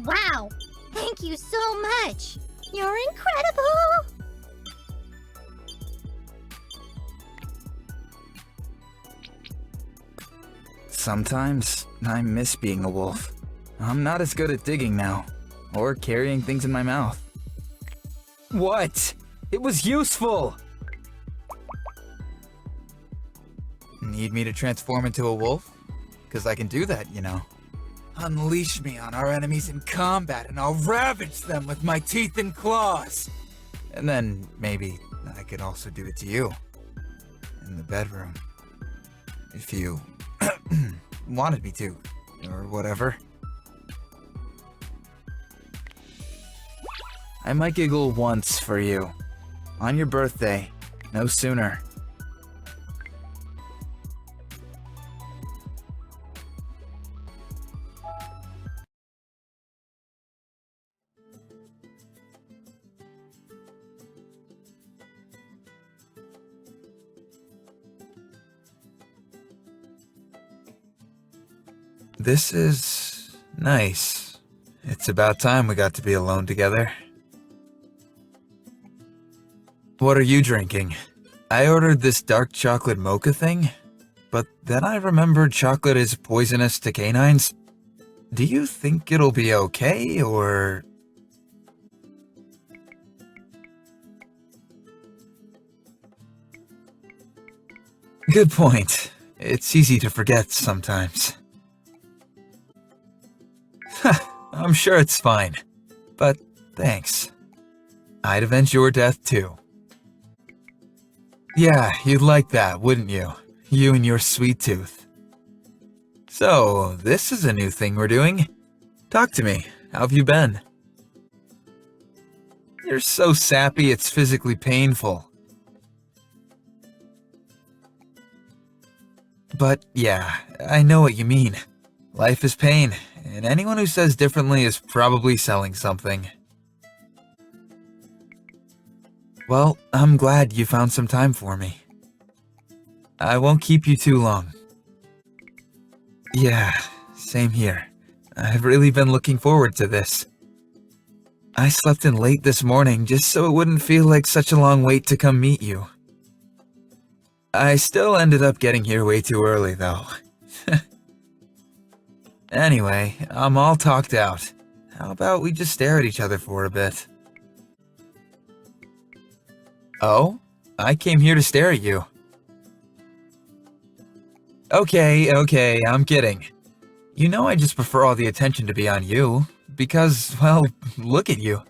wow! Thank you so much! You're incredible! Sometimes I miss being a wolf. I'm not as good at digging now, or carrying things in my mouth. What? It was useful! Need me to transform into a wolf? 'Cause I can do that, you know. Unleash me on our enemies in combat and I'll ravage them with my teeth and claws! And then maybe I could also do it to you. In the bedroom. If you wanted me to, or whatever. I might giggle once for you. On your birthday, no sooner. This is nice. It's about time we got to be alone together. What are you drinking? I ordered this dark chocolate mocha thing, but then I remembered chocolate is poisonous to canines. Do you think it'll be okay, or... Good point. It's easy to forget sometimes. I'm sure it's fine, but thanks. I'd avenge your death too. Yeah, you'd like that, wouldn't you? You and your sweet tooth. So, this is a new thing we're doing. Talk to me. How have you been? You're so sappy it's physically painful. But yeah, I know what you mean. Life is pain, and anyone who says differently is probably selling something. Well, I'm glad you found some time for me. I won't keep you too long. Yeah, same here. I've really been looking forward to this. I slept in late this morning just so it wouldn't feel like such a long wait to come meet you. I still ended up getting here way too early, though. Anyway, I'm all talked out. How about we just stare at each other for a bit? Oh? I came here to stare at you. Okay, I'm kidding. You know I just prefer all the attention to be on you, because, well, look at you.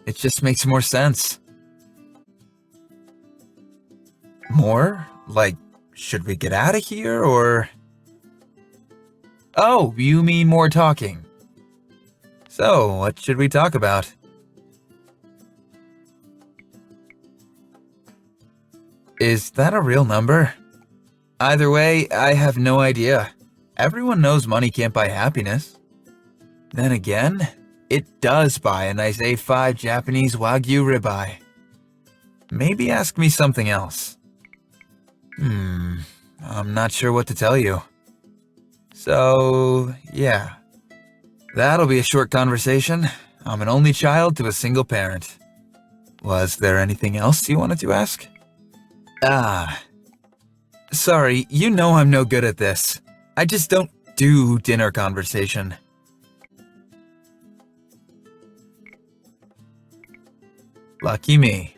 It just makes more sense. More? Like, should we get out of here, or... Oh, you mean more talking. So, what should we talk about? Is that a real number? Either way, I have no idea. Everyone knows money can't buy happiness. Then again, it does buy a nice A5 Japanese Wagyu ribeye. Maybe ask me something else. I'm not sure what to tell you. So, yeah. That'll be a short conversation. I'm an only child to a single parent. Was there anything else you wanted to ask? Sorry, you know I'm no good at this. I just don't do dinner conversation. Lucky me.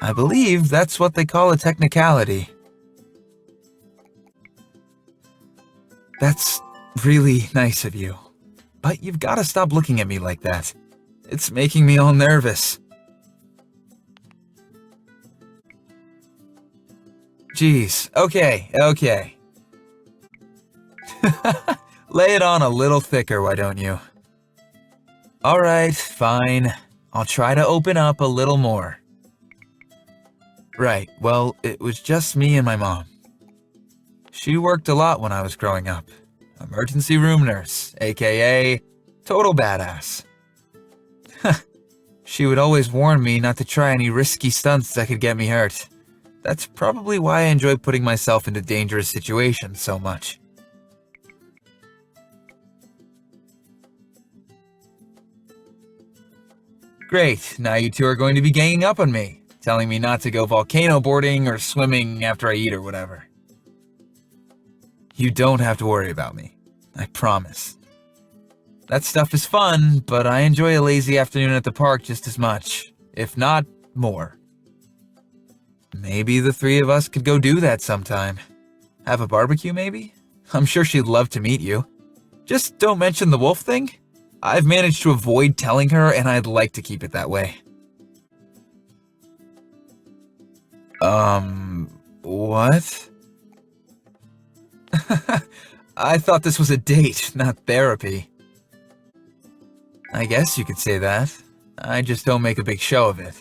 I believe that's what they call a technicality. That's really nice of you. But you've got to stop looking at me like that. It's making me all nervous. Jeez, okay. Lay it on a little thicker, why don't you? Alright, fine. I'll try to open up a little more. Right, well, it was just me and my mom. She worked a lot when I was growing up. Emergency room nurse, aka total badass. She would always warn me not to try any risky stunts that could get me hurt. That's probably why I enjoy putting myself into dangerous situations so much. Great, now you two are going to be ganging up on me, telling me not to go volcano boarding or swimming after I eat or whatever. You don't have to worry about me. I promise. That stuff is fun, but I enjoy a lazy afternoon at the park just as much, if not more. Maybe the three of us could go do that sometime. Have a barbecue, maybe? I'm sure she'd love to meet you. Just don't mention the wolf thing. I've managed to avoid telling her, and I'd like to keep it that way. What? I thought this was a date, not therapy. I guess you could say that. I just don't make a big show of it.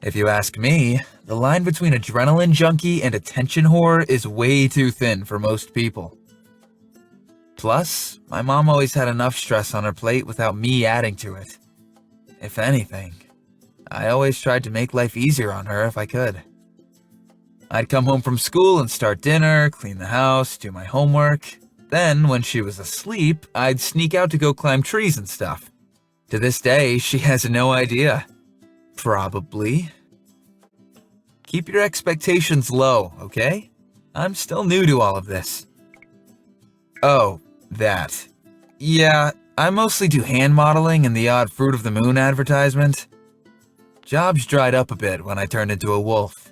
If you ask me, the line between adrenaline junkie and attention whore is way too thin for most people. Plus, my mom always had enough stress on her plate without me adding to it. If anything, I always tried to make life easier on her if I could. I'd come home from school and start dinner, clean the house, do my homework. Then, when she was asleep, I'd sneak out to go climb trees and stuff. To this day, she has no idea. Probably. Keep your expectations low, okay? I'm still new to all of this. Oh, that. Yeah, I mostly do hand modeling and the odd Fruit of the Moon advertisement. Jobs dried up a bit when I turned into a wolf.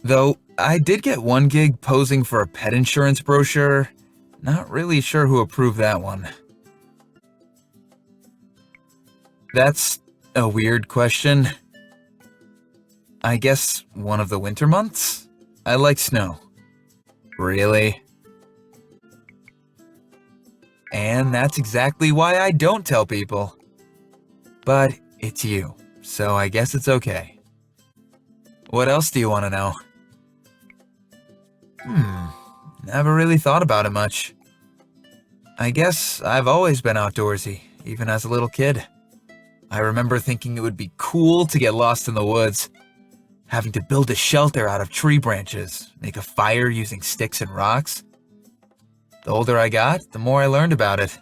Though, I did get one gig posing for a pet insurance brochure. Not really sure who approved that one. That's a weird question. I guess one of the winter months? I like snow. Really? And that's exactly why I don't tell people. But it's you, so I guess it's okay. What else do you want to know? Never really thought about it much. I guess I've always been outdoorsy, even as a little kid. I remember thinking it would be cool to get lost in the woods, having to build a shelter out of tree branches, make a fire using sticks and rocks. The older I got, the more I learned about it.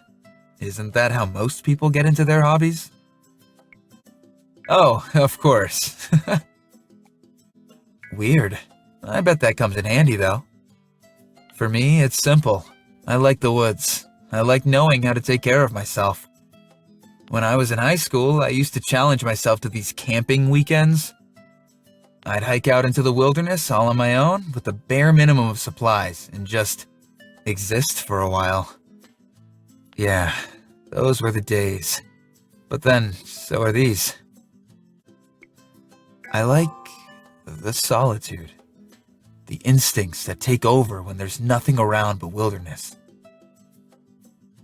Isn't that how most people get into their hobbies? Oh, of course. Weird. I bet that comes in handy, though. For me, it's simple. I like the woods. I like knowing how to take care of myself. When I was in high school, I used to challenge myself to these camping weekends. I'd hike out into the wilderness all on my own with the bare minimum of supplies and just exist for a while. Yeah, those were the days. But then, so are these. I like the solitude. The instincts that take over when there's nothing around but wilderness.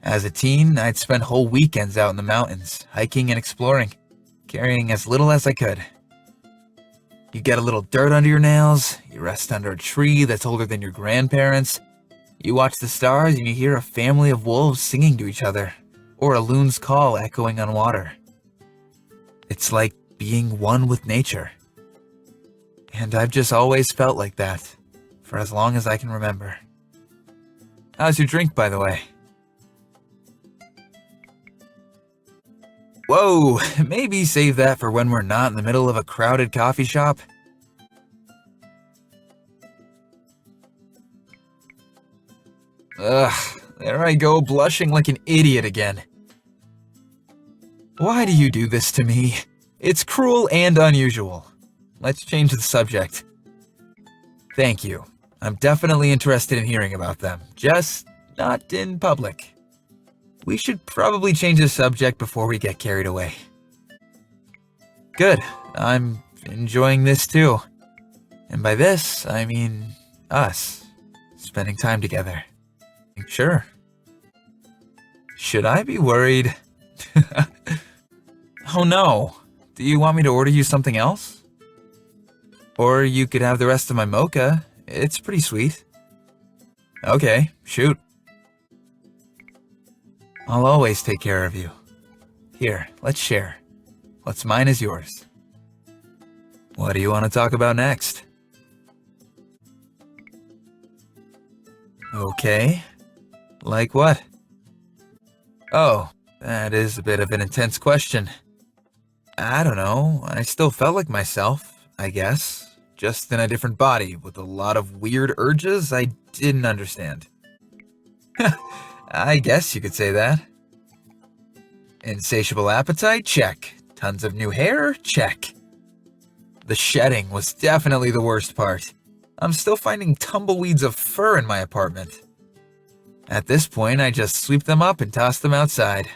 As a teen, I'd spend whole weekends out in the mountains, hiking and exploring, carrying as little as I could. You get a little dirt under your nails, you rest under a tree that's older than your grandparents, you watch the stars and you hear a family of wolves singing to each other, or a loon's call echoing on water. It's like being one with nature. And I've just always felt like that, for as long as I can remember. How's your drink, by the way? Whoa, maybe save that for when we're not in the middle of a crowded coffee shop. Ugh, there I go, blushing like an idiot again. Why do you do this to me? It's cruel and unusual. Let's change the subject. Thank you. I'm definitely interested in hearing about them, just not in public. We should probably change the subject before we get carried away. Good. I'm enjoying this too. And by this, I mean us. Spending time together. Sure. Should I be worried? Oh no. Do you want me to order you something else? Or you could have the rest of my mocha. It's pretty sweet. Okay, shoot. I'll always take care of you. Here, let's share. What's mine is yours. What do you want to talk about next? Okay. Like what? Oh, that is a bit of an intense question. I don't know, I still felt like myself, I guess. Just in a different body with a lot of weird urges I didn't understand. I guess you could say that. Insatiable appetite? Check. Tons of new hair? Check. The shedding was definitely the worst part. I'm still finding tumbleweeds of fur in my apartment. At this point, I just sweep them up and toss them outside.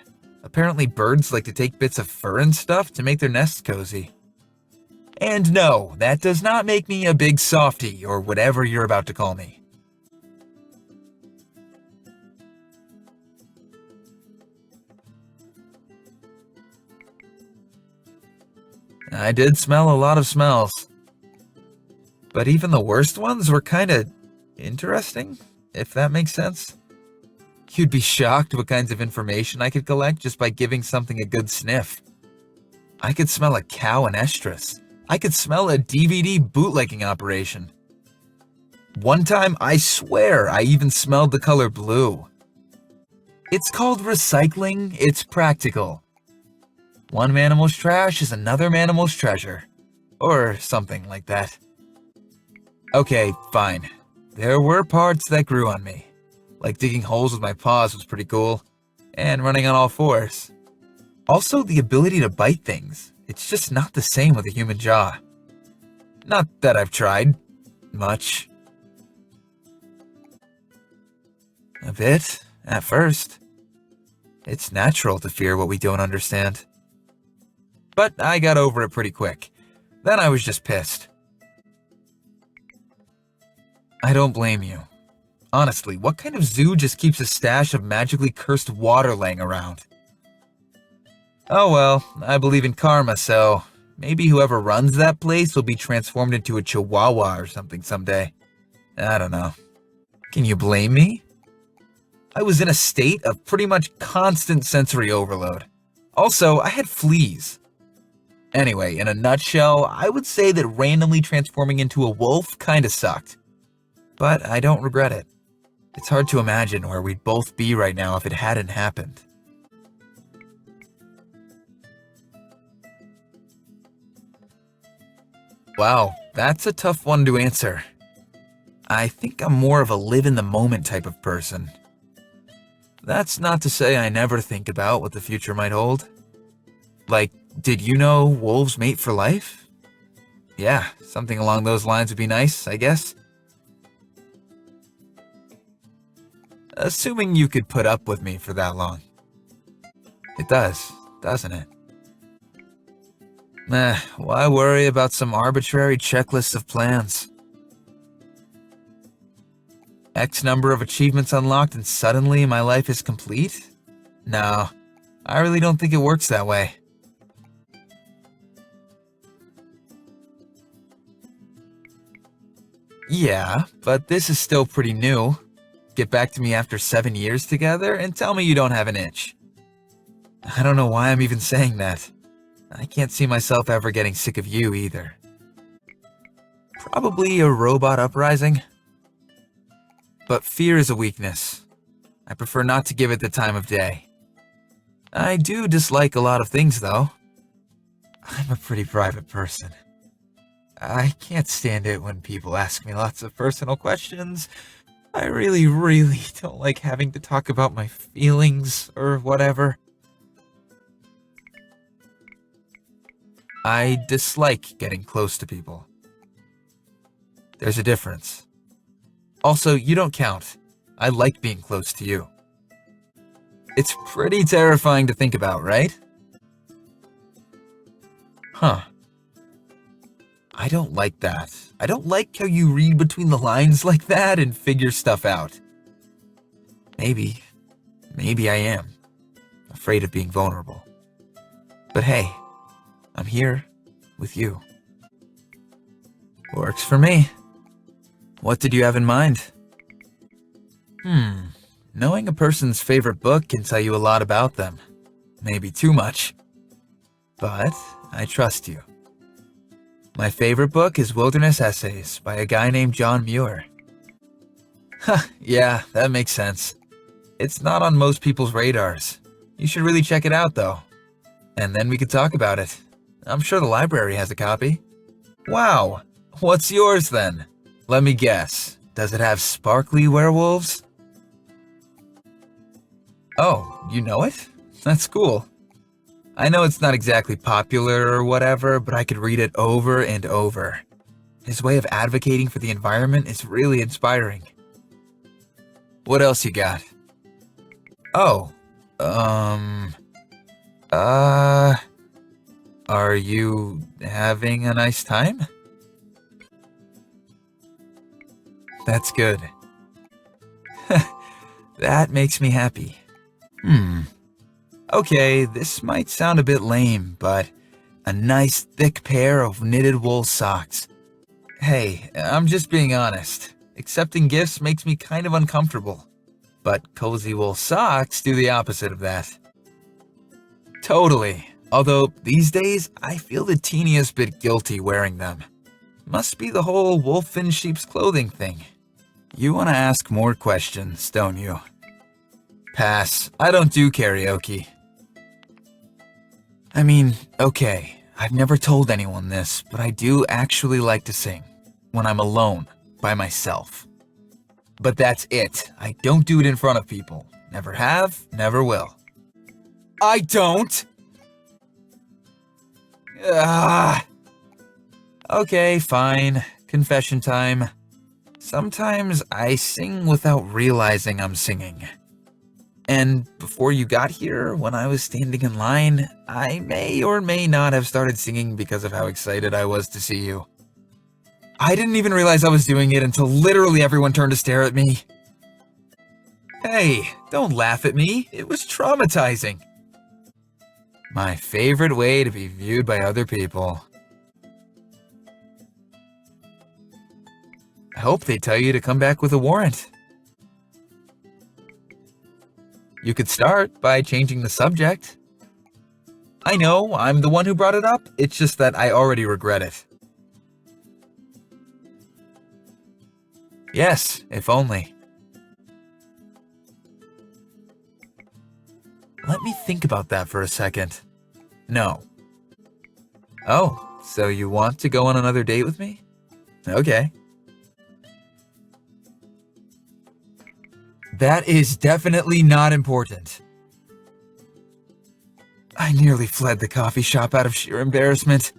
Apparently birds like to take bits of fur and stuff to make their nests cozy. And no, that does not make me a big softie or whatever you're about to call me. I did smell a lot of smells. But even the worst ones were kinda interesting, if that makes sense. You'd be shocked what kinds of information I could collect just by giving something a good sniff. I could smell a cow in estrus. I could smell a DVD bootlegging operation. One time, I swear, I even smelled the color blue. It's called recycling, it's practical. One manimal's trash is another manimal's treasure. Or something like that. Okay, fine. There were parts that grew on me. Like digging holes with my paws was pretty cool. And running on all fours. Also, the ability to bite things. It's just not the same with a human jaw. Not that I've tried. Much. A bit, at first. It's natural to fear what we don't understand. But I got over it pretty quick. Then I was just pissed. I don't blame you. Honestly, what kind of zoo just keeps a stash of magically cursed water laying around? Oh well, I believe in karma, so maybe whoever runs that place will be transformed into a chihuahua or something someday. I don't know. Can you blame me? I was in a state of pretty much constant sensory overload. Also, I had fleas. Anyway, in a nutshell, I would say that randomly transforming into a wolf kinda sucked. But I don't regret it. It's hard to imagine where we'd both be right now if it hadn't happened. Wow, that's a tough one to answer. I think I'm more of a live-in-the-moment type of person. That's not to say I never think about what the future might hold. Like, did you know wolves mate for life? Yeah, something along those lines would be nice, I guess. Assuming you could put up with me for that long. It does, doesn't it? Why worry about some arbitrary checklist of plans? X number of achievements unlocked and suddenly my life is complete? No, I really don't think it works that way. Yeah, but this is still pretty new. Get back to me after 7 years together and tell me you don't have an itch. I don't know why I'm even saying that. I can't see myself ever getting sick of you either. Probably a robot uprising. But fear is a weakness. I prefer not to give it the time of day. I do dislike a lot of things though. I'm a pretty private person. I can't stand it when people ask me lots of personal questions. I really don't like having to talk about my feelings or whatever. I dislike getting close to people. There's a difference. Also, you don't count. I like being close to you. It's pretty terrifying to think about, right? Huh. I don't like that. I don't like how you read between the lines like that and figure stuff out. Maybe I am. Afraid of being vulnerable. But hey, I'm here with you. Works for me. What did you have in mind? Knowing a person's favorite book can tell you a lot about them. Maybe too much. But I trust you. My favorite book is Wilderness Essays by a guy named John Muir. Yeah, that makes sense. It's not on most people's radars. You should really check it out though. And then we could talk about it. I'm sure the library has a copy. Wow, what's yours then? Let me guess. Does it have sparkly werewolves? Oh, you know it? That's cool. I know it's not exactly popular or whatever, but I could read it over and over. His way of advocating for the environment is really inspiring. What else you got? Oh, are you having a nice time? That's good. That makes me happy. Okay, this might sound a bit lame, but a nice thick pair of knitted wool socks. Hey, I'm just being honest. Accepting gifts makes me kind of uncomfortable. But cozy wool socks do the opposite of that. Totally. Although, these days, I feel the teeniest bit guilty wearing them. Must be the whole wolf in sheep's clothing thing. You want to ask more questions, don't you? Pass. I don't do karaoke. I mean, okay, I've never told anyone this, but I do actually like to sing. When I'm alone, by myself. But that's it. I don't do it in front of people. Never have, never will. I don't! Okay, fine. Confession time. Sometimes I sing without realizing I'm singing. And before you got here, when I was standing in line, I may or may not have started singing because of how excited I was to see you. I didn't even realize I was doing it until literally everyone turned to stare at me. Hey, don't laugh at me. It was traumatizing. My favorite way to be viewed by other people. I hope they tell you to come back with a warrant. You could start by changing the subject. I know, I'm the one who brought it up. It's just that I already regret it. Yes, if only. Let me think about that for a second. No. Oh, so you want to go on another date with me? Okay. That is definitely not important. I nearly fled the coffee shop out of sheer embarrassment.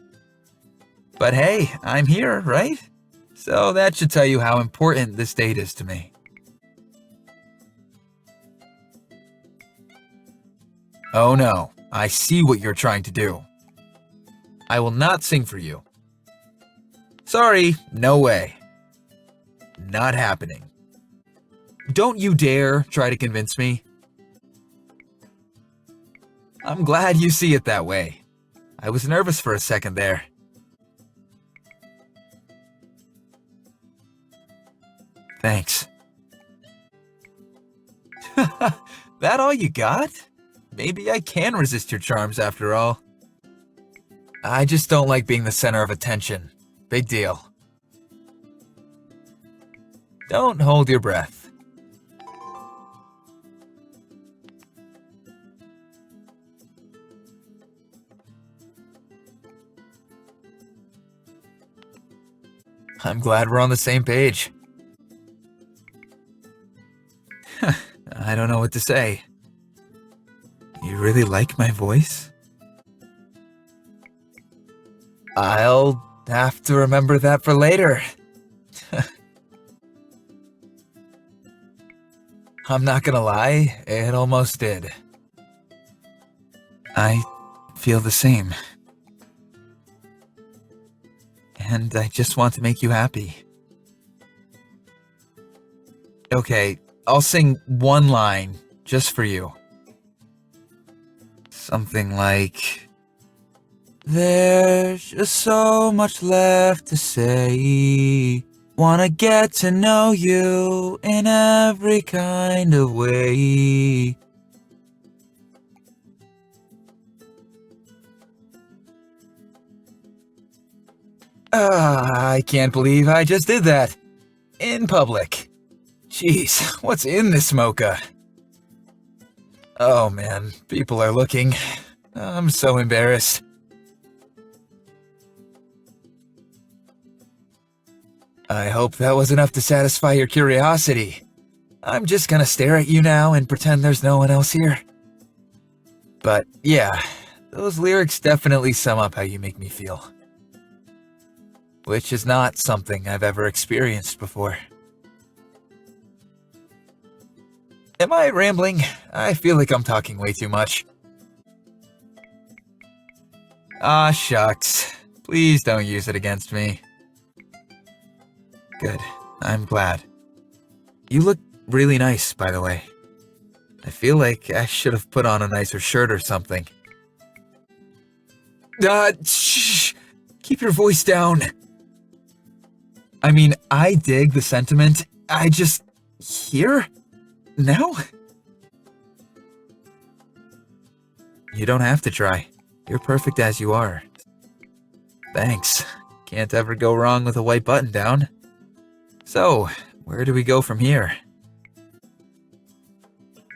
But hey, I'm here, right? So that should tell you how important this date is to me. Oh no, I see what you're trying to do. I will not sing for you. Sorry, no way. Not happening. Don't you dare try to convince me. I'm glad you see it that way. I was nervous for a second there. Thanks. That all you got? Maybe I can resist your charms after all. I just don't like being the center of attention. Big deal. Don't hold your breath. I'm glad we're on the same page. I don't know what to say. You really like my voice? I'll have to remember that for later. I'm not gonna lie, it almost did. I feel the same. And I just want to make you happy. Okay, I'll sing one line just for you. Something like, there's just so much left to say. Wanna get to know you in every kind of way. I can't believe I just did that. In public. Jeez, what's in this mocha? Oh man, people are looking. I'm so embarrassed. I hope that was enough to satisfy your curiosity. I'm just gonna stare at you now and pretend there's no one else here. But yeah, those lyrics definitely sum up how you make me feel. Which is not something I've ever experienced before. Am I rambling? I feel like I'm talking way too much. Ah, shucks. Please don't use it against me. Good. I'm glad. You look really nice, by the way. I feel like I should have put on a nicer shirt or something. Shh! Keep your voice down. I mean, I dig the sentiment. I just... Here? Now? You don't have to try. You're perfect as you are. Thanks. Can't ever go wrong with a white button down. So, where do we go from here?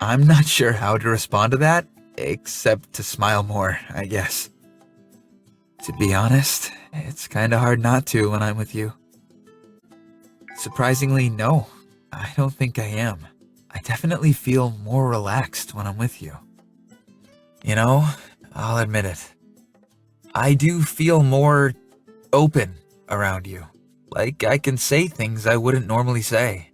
I'm not sure how to respond to that, except to smile more, I guess. To be honest, it's kinda hard not to when I'm with you. Surprisingly, no, I don't think I am. I definitely feel more relaxed when I'm with you. You know, I'll admit it. I do feel more open around you. Like I can say things I wouldn't normally say.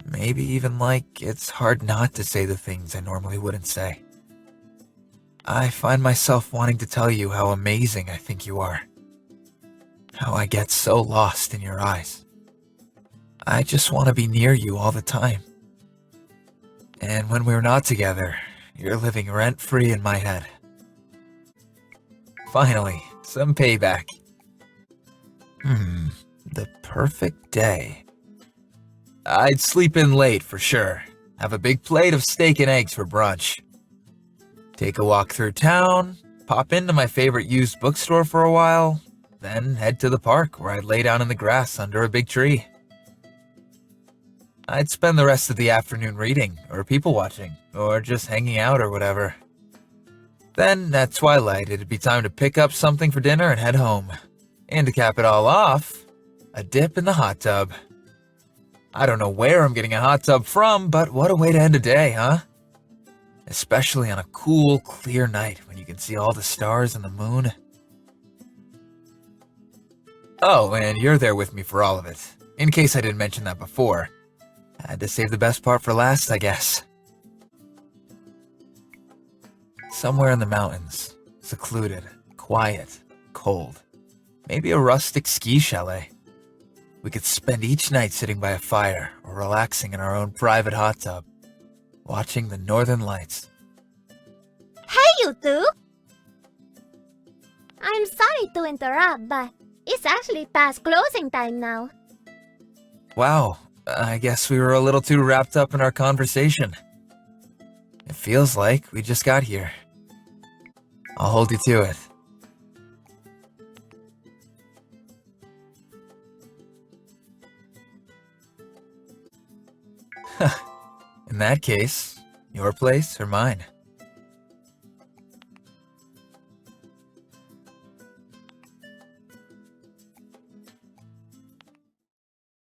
Maybe even like it's hard not to say the things I normally wouldn't say. I find myself wanting to tell you how amazing I think you are. How I get so lost in your eyes. I just want to be near you all the time. And when we're not together, you're living rent-free in my head. Finally, some payback. The perfect day. I'd sleep in late for sure. Have a big plate of steak and eggs for brunch. Take a walk through town, pop into my favorite used bookstore for a while, then head to the park where I'd lay down in the grass under a big tree. I'd spend the rest of the afternoon reading, or people watching, or just hanging out or whatever. Then, at twilight, it'd be time to pick up something for dinner and head home. And to cap it all off, a dip in the hot tub. I don't know where I'm getting a hot tub from, but what a way to end a day, huh? Especially on a cool, clear night when you can see all the stars and the moon. Oh, and you're there with me for all of it, in case I didn't mention that before. Had to save the best part for last, I guess. Somewhere in the mountains, secluded, quiet, cold. Maybe a rustic ski chalet. We could spend each night sitting by a fire or relaxing in our own private hot tub, watching the northern lights. Hey, you two! I'm sorry to interrupt, but it's actually past closing time now. Wow, I guess we were a little too wrapped up in our conversation. It feels like we just got here. I'll hold you to it. In that case, your place or mine?